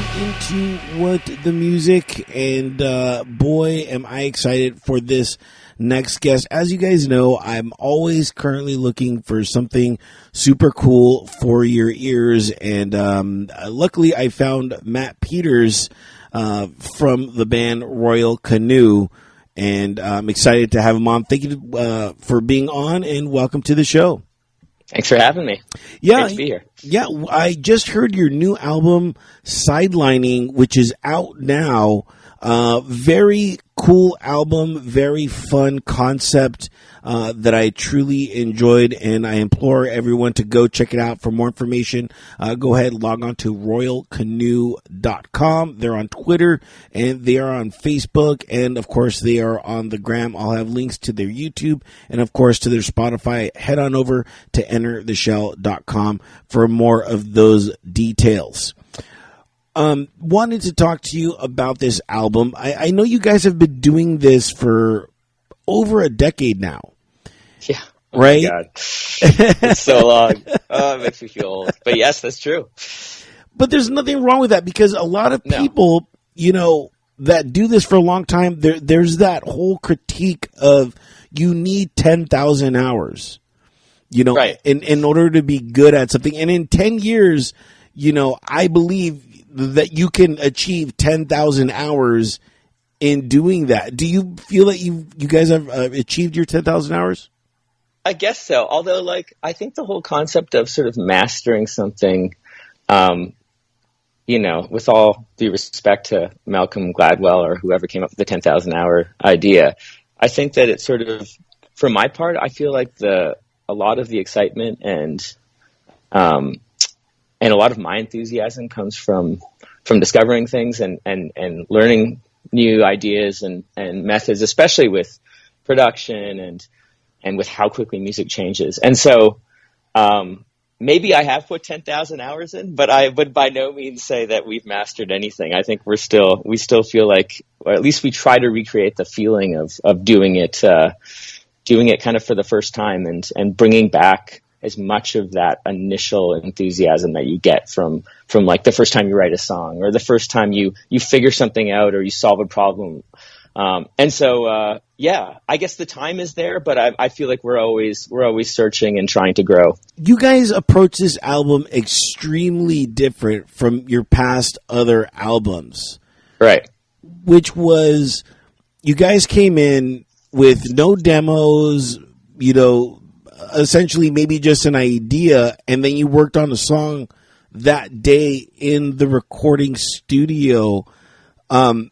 welcome into What the Music, and boy, am I excited for this next guest. As you guys know, I'm always currently looking for something super cool for your ears, and luckily I found Matt Peters from the band Royal Canoe, and I'm excited to have him on. Thank you for being on, and welcome to the show. Thanks for having me. Yeah, great to be here. Yeah, I just heard your new album, Sidelining, which is out now. Very cool album, very fun concept that I truly enjoyed, and I implore everyone to go check it out. For more information, go ahead, log on to royalcanoe.com. They're on Twitter, and they are on Facebook, and of course they are on the gram. I'll have links to their YouTube and of course to their Spotify. Head on over to entertheshell.com for more of those details. Wanted to talk to you about this album. I know you guys have been doing this for over a decade now. Yeah. Oh right? My God. It's so long. Oh, it makes me feel old. But yes, that's true. But there's nothing wrong with that, because a lot of people, you know, that do this for a long time, there's that whole critique of you need 10,000 hours, you know, right, in order to be good at something. And in 10 years, you know, I believe that you can achieve 10,000 hours in doing that. Do you feel that you guys have achieved your 10,000 hours? I guess so. Although, like, I think the whole concept of sort of mastering something, you know, with all due respect to Malcolm Gladwell or whoever came up with the 10,000 hour idea, I think that it's sort of, for my part, I feel like a lot of the excitement and a lot of my enthusiasm comes from discovering things and learning new ideas and methods, especially with production and with how quickly music changes. And so maybe I have put 10,000 hours in, but I would by no means say that we've mastered anything. I think we still feel like, or at least we try to recreate the feeling of doing it kind of for the first time and bringing back as much of that initial enthusiasm that you get from like the first time you write a song or the first time you figure something out or you solve a problem. And so, yeah, I guess the time is there, but I feel like we're always searching and trying to grow. You guys approach this album extremely different from your past other albums. Right. Which was, you guys came in with no demos, you know, essentially maybe just an idea, and then you worked on a song that day in the recording studio. Why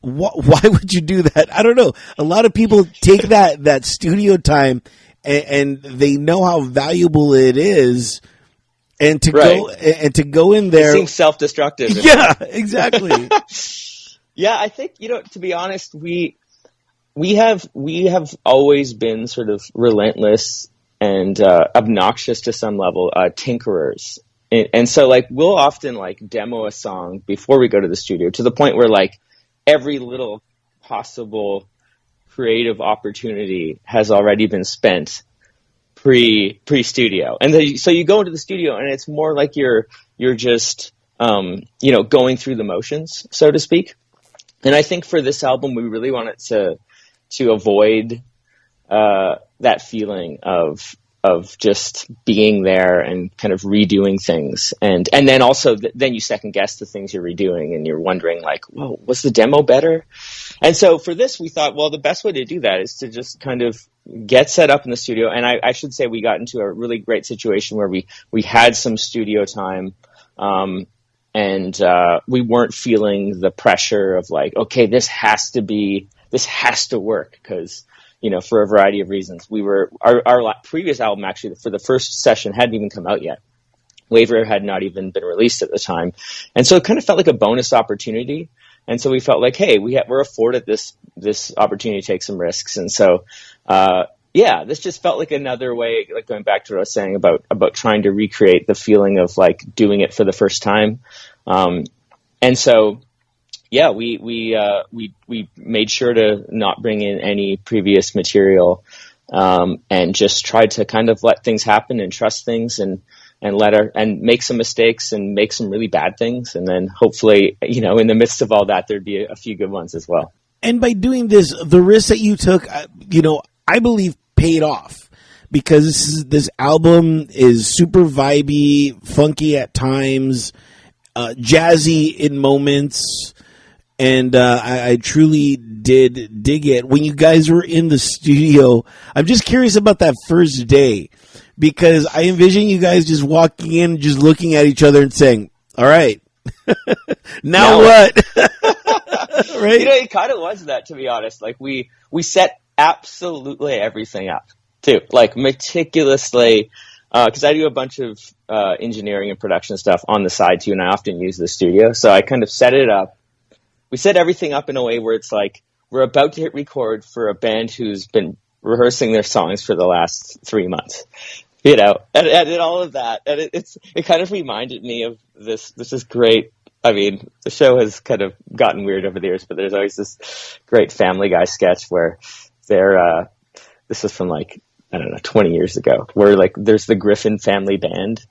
would you do that? I don't know. A lot of people take that studio time and they know how valuable it is, and to go in there, it seems self-destructive. Yeah, exactly. Yeah, I think, you know, to be honest, we have always been sort of relentless and obnoxious to some level, tinkerers. And so, like, we'll often, like, demo a song before we go to the studio, to the point where, like, every little possible creative opportunity has already been spent pre-studio. And so you go into the studio, and it's more like you're just, you know, going through the motions, so to speak. And I think for this album, we really wanted to avoid that feeling of just being there and kind of redoing things, and then also then you second guess the things you're redoing, and you're wondering, like, whoa, was the demo better? And so for this, we thought, well, the best way to do that is to just kind of get set up in the studio. And I should say we got into a really great situation where we had some studio time, and we weren't feeling the pressure of, like, okay, this has to work, because, you know, for a variety of reasons. Our previous album, actually, for the first session, hadn't even come out yet. Waver had not even been released at the time. And so it kind of felt like a bonus opportunity. And so we felt like, hey, we're afforded this opportunity to take some risks. And so, yeah, this just felt like another way, like going back to what I was saying about trying to recreate the feeling of, like, doing it for the first time. And so, yeah, we made sure to not bring in any previous material. and just tried to kind of let things happen and trust things and make some mistakes and make some really bad things. And then hopefully, in the midst of all that, there'd be a few good ones as well. And by doing this, the risk that you took, I believe paid off, because this album is super vibey, funky at times, jazzy in moments. And I truly did dig it. When you guys were in the studio, I'm just curious about that first day, because I envision you guys just walking in, just looking at each other and saying, all right, now what? Right? It kind of was that, to be honest. Like we set absolutely everything up too, like meticulously, because I do a bunch of engineering and production stuff on the side too, and I often use the studio. So I kind of set it up. We set everything up in a way where it's like we're about to hit record for a band who's been rehearsing their songs for the last 3 months, and all of that. And it kind of reminded me of this. This is great. I mean, the show has kind of gotten weird over the years, but there's always this great Family Guy sketch where this is from 20 years ago, where there's the Griffin family band,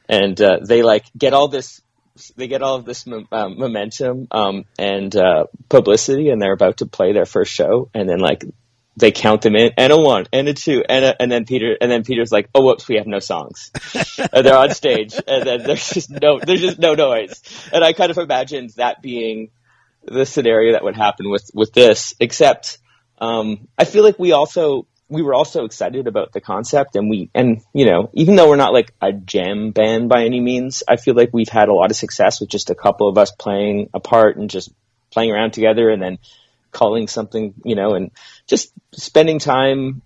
and they get all this momentum and publicity, and they're about to play their first show, and then they count them in, and a 1 and a 2 and then Peter's like, oh whoops, we have no songs. And they're on stage, and then there's just no noise. And I kind of imagined that being the scenario that would happen with this, except I feel like we were also excited about the concept, and even though we're not like a jam band by any means, I feel like we've had a lot of success with just a couple of us playing apart and just playing around together, and then calling something, and just spending time,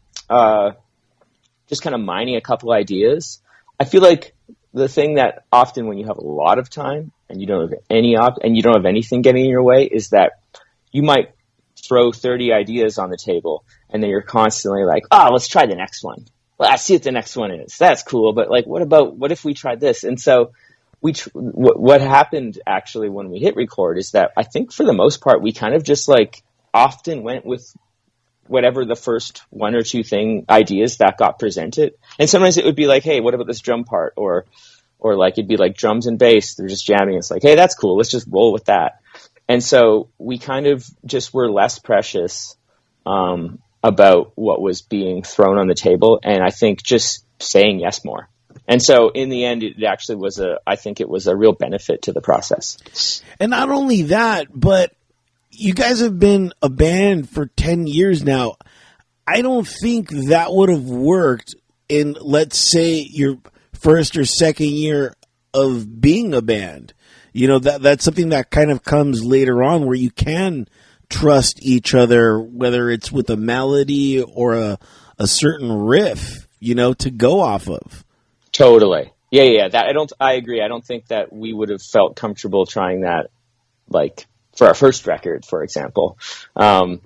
just kind of mining a couple ideas. I feel like the thing that often when you have a lot of time and you don't have anything getting in your way is that you might throw 30 ideas on the table, and then you're constantly like, let's try the next one. Well, I see what the next one is. That's cool. But what if we tried this? And so what happened actually when we hit record is that I think for the most part, we kind of just often went with whatever the first 1 or 2 ideas that got presented. And sometimes it would be like, hey, what about this drum part? Or it'd be like drums and bass. They're just jamming. It's like, hey, that's cool. Let's just roll with that. And so we kind of just were less precious about what was being thrown on the table, and I think just saying yes more. And so in the end, it actually was a real benefit to the process. And not only that, but you guys have been a band for 10 years now. I don't think that would have worked in, let's say, your first or second year of being a band. That's something that kind of comes later on, where you can trust each other, whether it's with a melody or a certain riff, to go off of. Totally. Yeah. I agree. I don't think that we would have felt comfortable trying that, for our first record, for example. And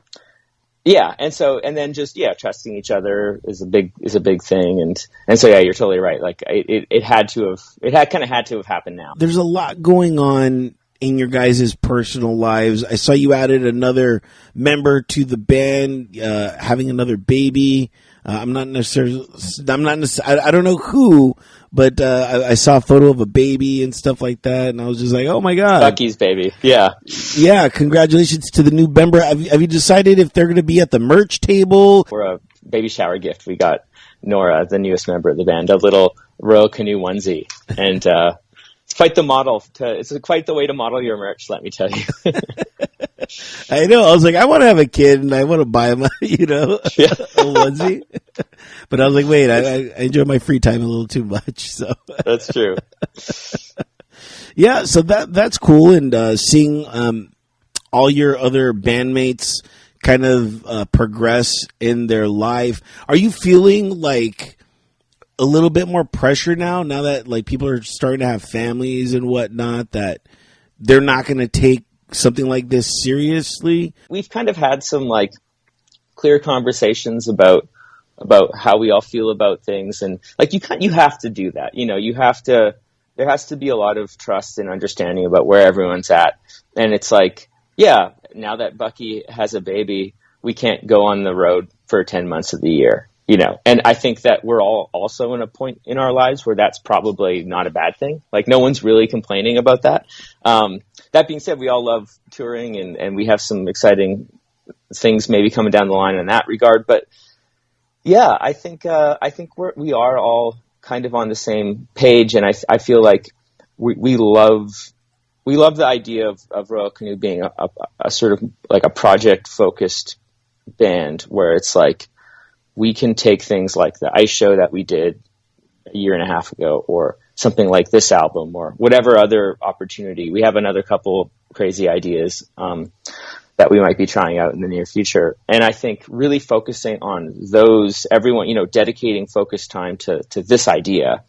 then just trusting each other is a big thing, and so you're totally right. It had to have happened now. There's a lot going on in your guys' personal lives. I saw you added another member to the band, having another baby. I don't know who, but I saw a photo of a baby and stuff like that, and I was just like, oh my God. Bucky's baby. Yeah. Yeah, congratulations to the new member. Have you decided if they're going to be at the merch table? For a baby shower gift, we got Nora, the newest member of the band, a little Royal Canoe onesie, and it's quite the model. It's quite the way to model your merch, let me tell you. I know. I was like, I want to have a kid and I want to buy him, a onesie. But I was like, wait, I enjoy my free time a little too much. So that's true. Yeah, so that's cool. And seeing all your other bandmates kind of progress in their life. Are you feeling like a little bit more pressure now that people are starting to have families and whatnot, that they're not going to take something like this seriously? We've kind of had some clear conversations about how we all feel about things, and you have to do that. There has to be a lot of trust and understanding about where everyone's at. And it's now that Bucky has a baby, we can't go on the road for 10 months of the year. and I think that we're all also in a point in our lives where that's probably not a bad thing. Like, no one's really complaining about that. That being said, we all love touring, and we have some exciting things maybe coming down the line in that regard. But yeah, I think we are all kind of on the same page, and I feel like we love the idea of Royal Canoe being a sort of like a project focused band, where it's like we can take things like the ice show that we did a year and a half ago, or something like this album, or whatever other opportunity. We have another couple crazy ideas that we might be trying out in the near future. And I think really focusing on those, everyone, dedicating focus time to this idea.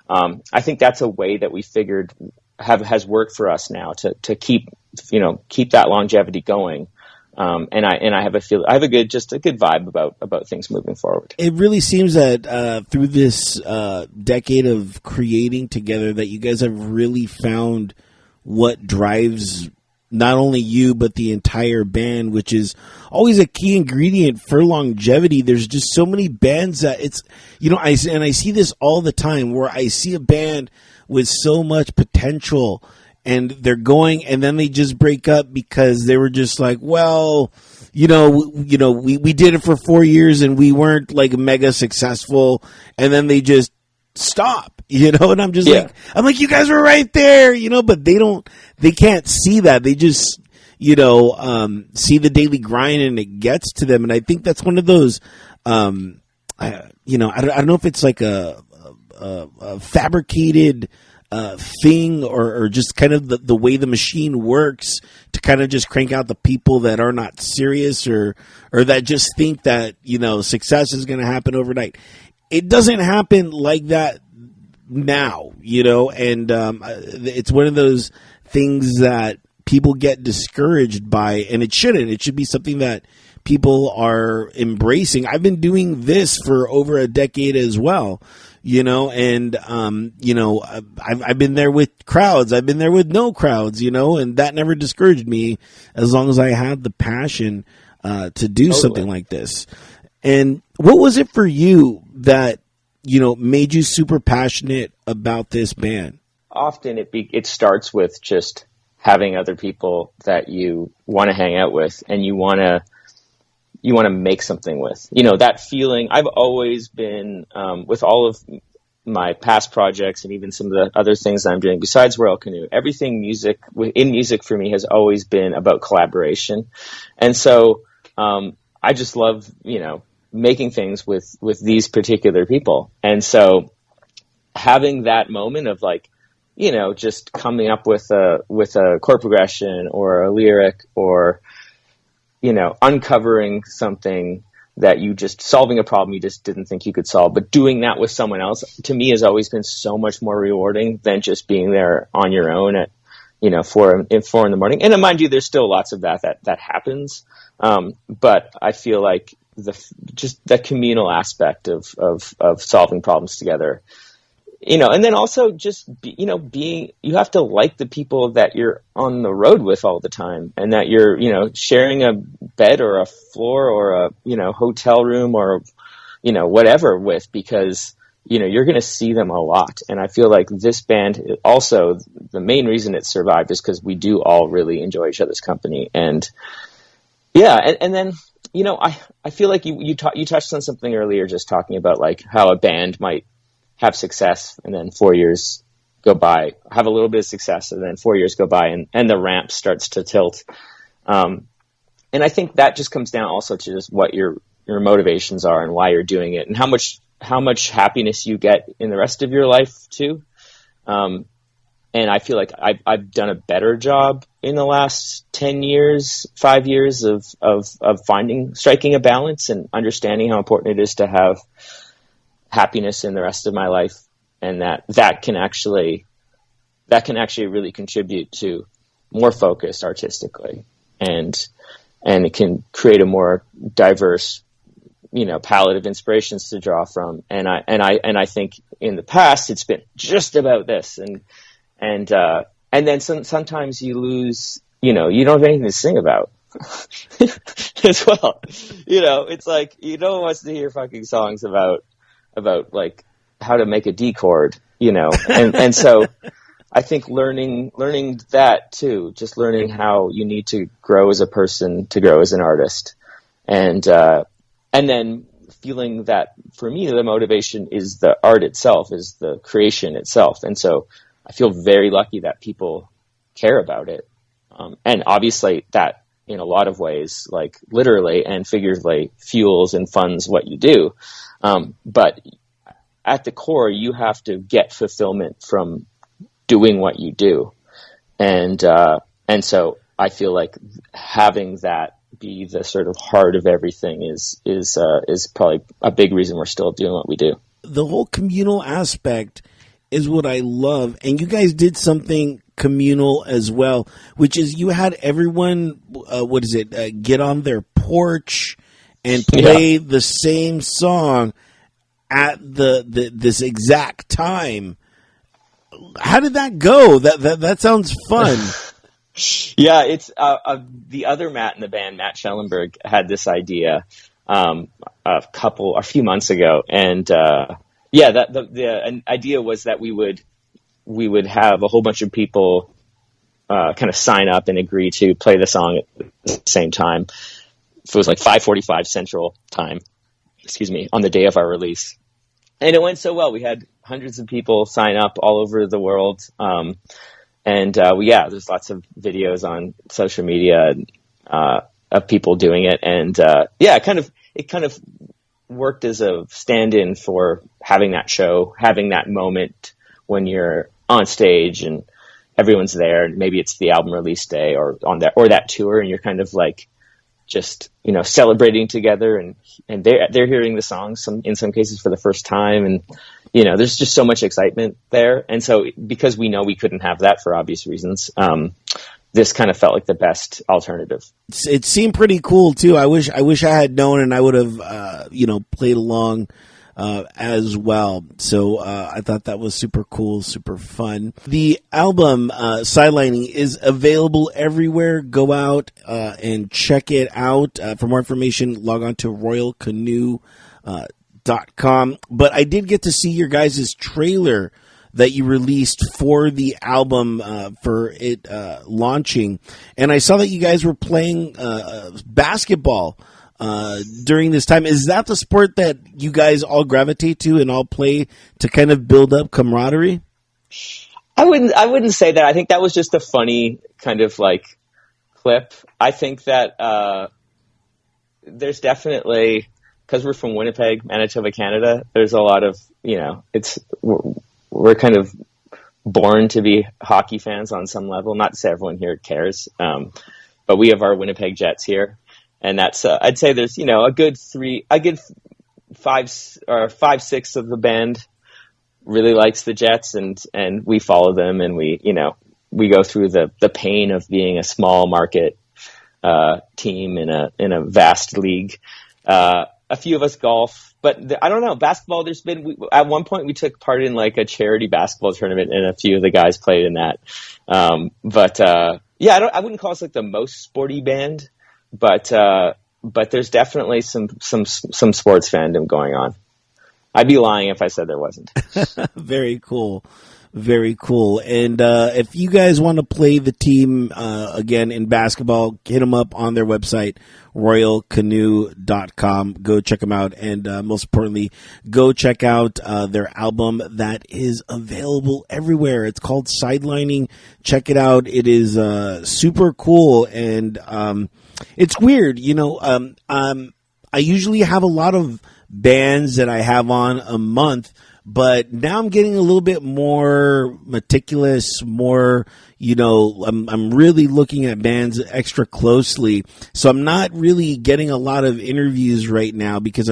I think that's a way that we figured has worked for us now to keep that longevity going. And I have a good vibe about things moving forward. It really seems that through this decade of creating together, that you guys have really found what drives not only you but the entire band, which is always a key ingredient for longevity. There's just so many bands that it's I see this all the time, where I see a band with so much potential, and they're going, and then they just break up because they were just like, well, we did it for 4 years and we weren't like mega successful, and then they just stop, and I'm just like, you guys were right there, but they can't see that. They just, see the daily grind, and it gets to them. And I think that's one of those, I don't know if it's like a fabricated thing, or just kind of the way the machine works to kind of just crank out the people that are not serious, or that just think that, success is going to happen overnight. It doesn't happen like that now, and it's one of those things that people get discouraged by, and it shouldn't. It should be something that people are embracing. I've been doing this for over a decade as well. And I've been there with crowds. I've been there with no crowds, and that never discouraged me, as long as I had the passion to do something like this. And what was it for you that, made you super passionate about this band? Often it starts with just having other people that you want to hang out with, and you want to make something with. That feeling. I've always been, with all of my past projects and even some of the other things I'm doing besides Royal Canoe, everything in music for me has always been about collaboration. And so I just love, making things with these particular people. And so having that moment of like, just coming up with a chord progression or a lyric, or uncovering something that you just solving a problem you just didn't think you could solve, but doing that with someone else, to me, has always been so much more rewarding than just being there on your own at 4 in the morning. And mind you, there's still lots of that happens, but I feel like the communal aspect of solving problems together. And then also just, you have to like the people that you're on the road with all the time, and that you're, sharing a bed or a floor or a, hotel room or, whatever with, because, you're going to see them a lot. And I feel like this band also, the main reason it survived is because we do all really enjoy each other's company. And yeah. And then, I feel like you touched on something earlier, just talking about like how a band might have success and then 4 years go by, have a little bit of success, and then 4 years go by, and the ramp starts to tilt. And I think that just comes down also to just what your motivations are and why you're doing it, and how much happiness you get in the rest of your life too. And I feel like I've done a better job in the last 10 years, 5 years of striking a balance and understanding how important it is to have happiness in the rest of my life, and that can actually really contribute to more focus artistically, and it can create a more diverse, palette of inspirations to draw from. And I think in the past it's been just about this, and then sometimes you lose, you don't have anything to sing about, as well. It's like, no one wants to hear fucking songs about like how to make a D chord, and so I think learning that too, just learning how you need to grow as a person to grow as an artist, and then feeling that for me the motivation is the art itself, is the creation itself, and so I feel very lucky that people care about it, and obviously that in a lot of ways, like literally and figuratively, fuels and funds what you do, but at the core you have to get fulfillment from doing what you do, and so I feel like having that be the sort of heart of everything is probably a big reason we're still doing what we do. The whole communal aspect is what I love, and you guys did something communal as well, which is you had everyone, get on their porch and play the same song at this exact time. How did that go? That sounds fun. Yeah, it's the other Matt in the band, Matt Schellenberg, had this idea a few months ago, and the idea was that we would have a whole bunch of people kind of sign up and agree to play the song at the same time. It was like 5:45 Central Time, on the day of our release, and it went so well. We had hundreds of people sign up all over the world. There's lots of videos on social media of people doing it, and it kind of worked as a stand-in for having that show, having that moment when you're on stage and everyone's there, and maybe it's the album release day or that tour, and you're kind of like just celebrating together, and they're hearing the songs in some cases for the first time, and there's just so much excitement there. And so because we know we couldn't have that for obvious reasons, this kind of felt like the best alternative. It seemed pretty cool too. I wish I had known, and I would have played along as well. So I thought that was super cool, super fun. The album Sidelining is available everywhere. Go out and check it out. For more information, log on to royalcanoe.com. But I did get to see your guys' trailer that you released for the album for it launching, and I saw that you guys were playing basketball during this time. Is that the sport that you guys all gravitate to and all play to kind of build up camaraderie? I wouldn't say that. I think that was just a funny kind of like clip. I think that there's definitely, because we're from Winnipeg, Manitoba, Canada, there's a lot of, we're kind of born to be hockey fans on some level. Not to say everyone here cares, but we have our Winnipeg Jets here, and that's I'd say there's a good 5-6 of the band really likes the Jets, and we follow them, and we go through the pain of being a small market team in a vast league. A few of us golf, but I don't know, basketball. At one point we took part in like a charity basketball tournament, and a few of the guys played in that. I wouldn't call us like the most sporty band, but there's definitely some sports fandom going on. I'd be lying if I said there wasn't. Very cool. Very cool. And if you guys want to play the team again in basketball, hit them up on their website, royalcanoe.com. Go check them out. And most importantly, go check out their album that is available everywhere. It's called Sidelining. Check it out. It is super cool. And it's weird. I usually have a lot of bands that I have on a month, but now I'm getting a little bit more meticulous, more, I'm really looking at bands extra closely. So I'm not really getting a lot of interviews right now because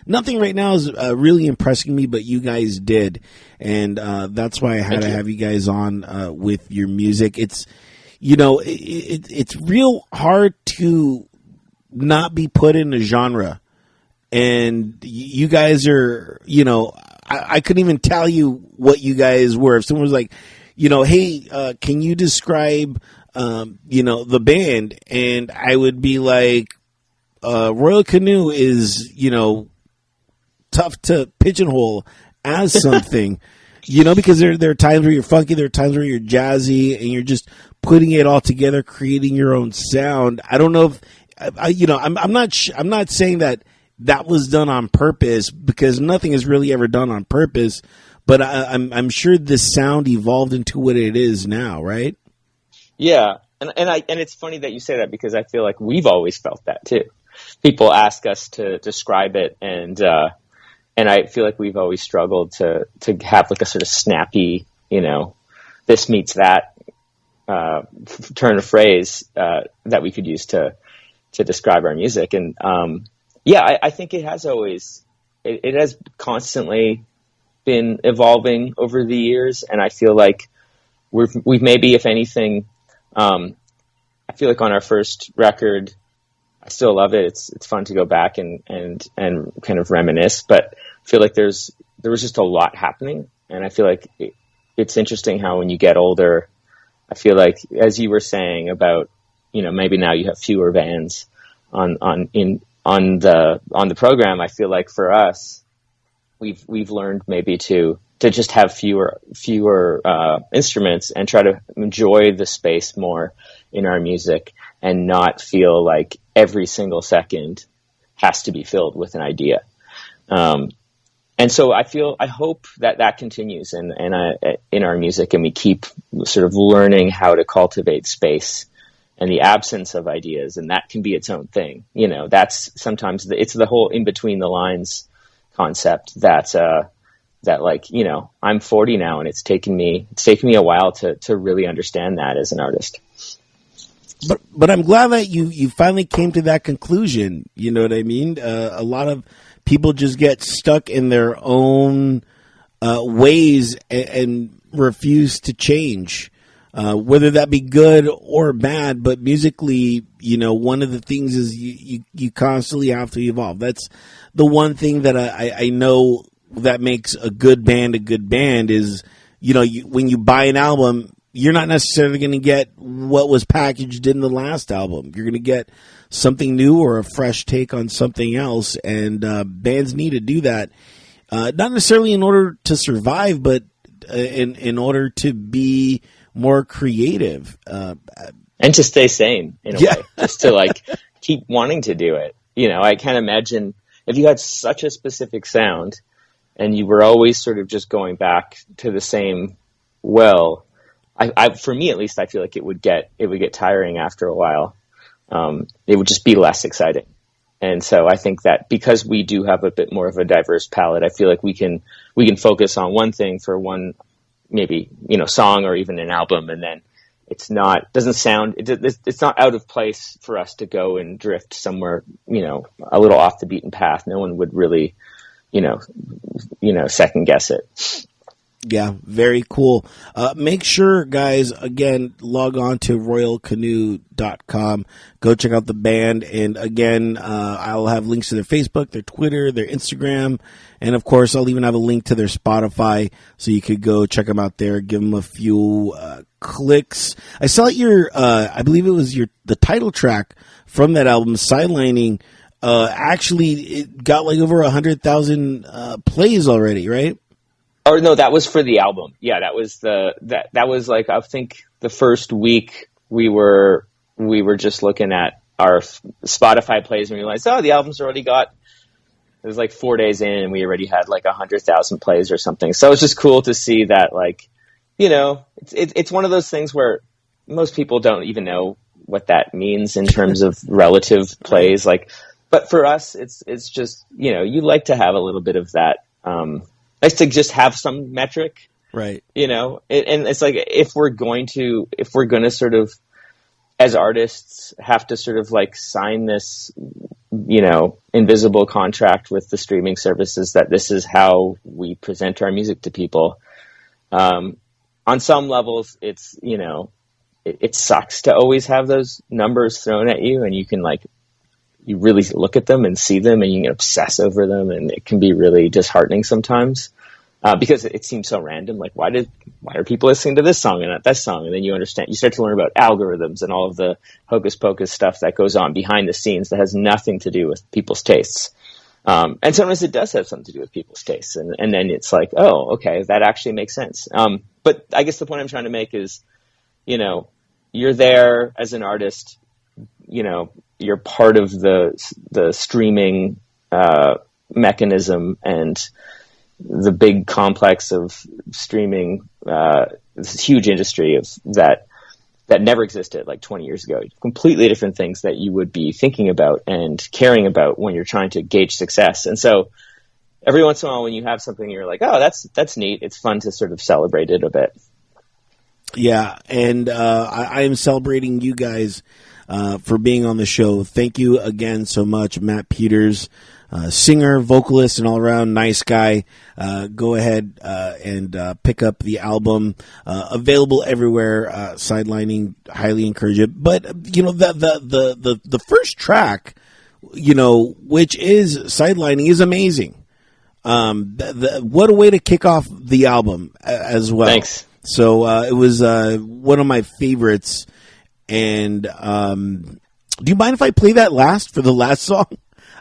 nothing right now is really impressing me, but you guys did. And that's why I had to have you guys on with your music. It's, it's real hard to not be put in a genre. And you guys are, I couldn't even tell you what you guys were. If someone was like, hey, can you describe, the band? And I would be like, Royal Canoe is, tough to pigeonhole as something, because there are times where you're funky, there are times where you're jazzy, and you're just putting it all together, creating your own sound. I don't know if, I'm not saying that was done on purpose, because nothing is really ever done on purpose. But I'm sure this sound evolved into what it is now, right? Yeah, and it's funny that you say that, because I feel like we've always felt that too. People ask us to describe it, and I feel like we've always struggled to have like a sort of snappy, this meets that turn of phrase that we could use to describe our music. And I think it has always, it has constantly been evolving over the years, and I feel like we've maybe, if anything, I feel like on our first record, I still love it. It's fun to go back and kind of reminisce, but I feel like there was just a lot happening, and I feel like it's interesting how when you get older, I feel like, as you were saying about, maybe now you have fewer bands on the program. I feel like for us, we've learned maybe to just have fewer instruments and try to enjoy the space more in our music, and not feel like every single second has to be filled with an idea. And so I hope that continues in our music, and we keep sort of learning how to cultivate space and the absence of ideas, and that can be its own thing. That's sometimes it's the whole in between the lines concept that like, I'm 40 now, and it's taken me a while to really understand that as an artist. But I'm glad that you finally came to that conclusion. You know what I mean? A lot of people just get stuck in their own ways and refuse to change, whether that be good or bad. But musically, one of the things is you constantly have to evolve. That's the one thing that I know that makes a good band is, when you buy an album, you're not necessarily going to get what was packaged in the last album. You're going to get something new or a fresh take on something else, and bands need to do that, not necessarily in order to survive, but in order to be more creative. And to stay sane, in a way, just to like keep wanting to do it. I can't imagine if you had such a specific sound and you were always sort of just going back to the same well. For me, at least, I feel like it would get tiring after a while. It would just be less exciting. And so I think that because we do have a bit more of a diverse palette, I feel like we can focus on one thing for one, maybe, song or even an album. And then it's not out of place for us to go and drift somewhere, a little off the beaten path. No one would really, second guess it. Yeah, very cool. Make sure, guys, again, log on to royalcanoe.com. Go check out the band. And again, I'll have links to their Facebook, their Twitter, their Instagram. And of course, I'll even have a link to their Spotify, so you could go check them out there, give them a few clicks. I saw I believe it was the title track from that album, Sidelining. Actually, it got like over 100,000 plays already, right? Or no, that was for the album. Yeah, that was that was like, I think the first week we were just looking at our Spotify plays and we realized, the album's already got, it was like 4 days in and we already had like 100,000 plays or something. So it was just cool to see that, like, it's one of those things where most people don't even know what that means in terms of relative plays. Like, but for us, it's just, you like to have a little bit of that, nice to just have some metric, right? And it's like, if we're going to sort of, as artists, have to sort of like sign this, invisible contract with the streaming services that this is how we present our music to people. On some levels, it's, it sucks to always have those numbers thrown at you, and you can you really look at them and see them and you can obsess over them, and it can be really disheartening sometimes. because it seems so random. Like, why are people listening to this song and not that song? And then you start to learn about algorithms and all of the hocus pocus stuff that goes on behind the scenes that has nothing to do with people's tastes. And sometimes it does have something to do with people's tastes. And then it's like, oh, okay, that actually makes sense. But I guess the point I'm trying to make is, you're there as an artist, you're part of the streaming, mechanism and the big complex of streaming, this huge industry of that never existed like 20 years ago. Completely different things that you would be thinking about and caring about when you're trying to gauge success. And so every once in a while when you have something, you're like, oh, that's neat. It's fun to sort of celebrate it a bit. Yeah. And I am celebrating you guys for being on the show. Thank you again so much, Matt Peters. Singer, vocalist, and all-around nice guy. Go ahead and pick up the album. Available everywhere. Sidelining, highly encourage it. But the first track, which is Sidelining, is amazing. What a way to kick off the album as well. Thanks. So it was one of my favorites. And do you mind if I play that for the last song?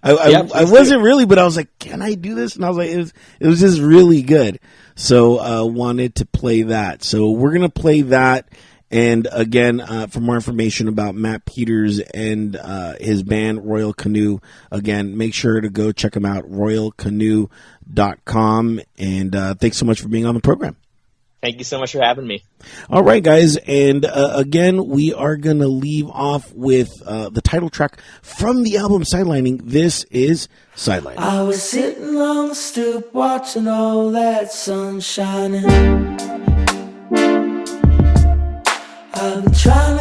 I wasn't really, but I was like, can I do this? And I was like, it was just really good. So wanted to play that. So we're going to play that. And again, for more information about Matt Peters and his band, Royal Canoe, again, make sure to go check them out, royalcanoe.com. And thanks so much for being on the program. Thank you so much for having me. All right, guys. And again, we are going to leave off with the title track from the album Sidelining. This is Sidelining. I was sitting on the stoop watching all that sun shining. I've been trying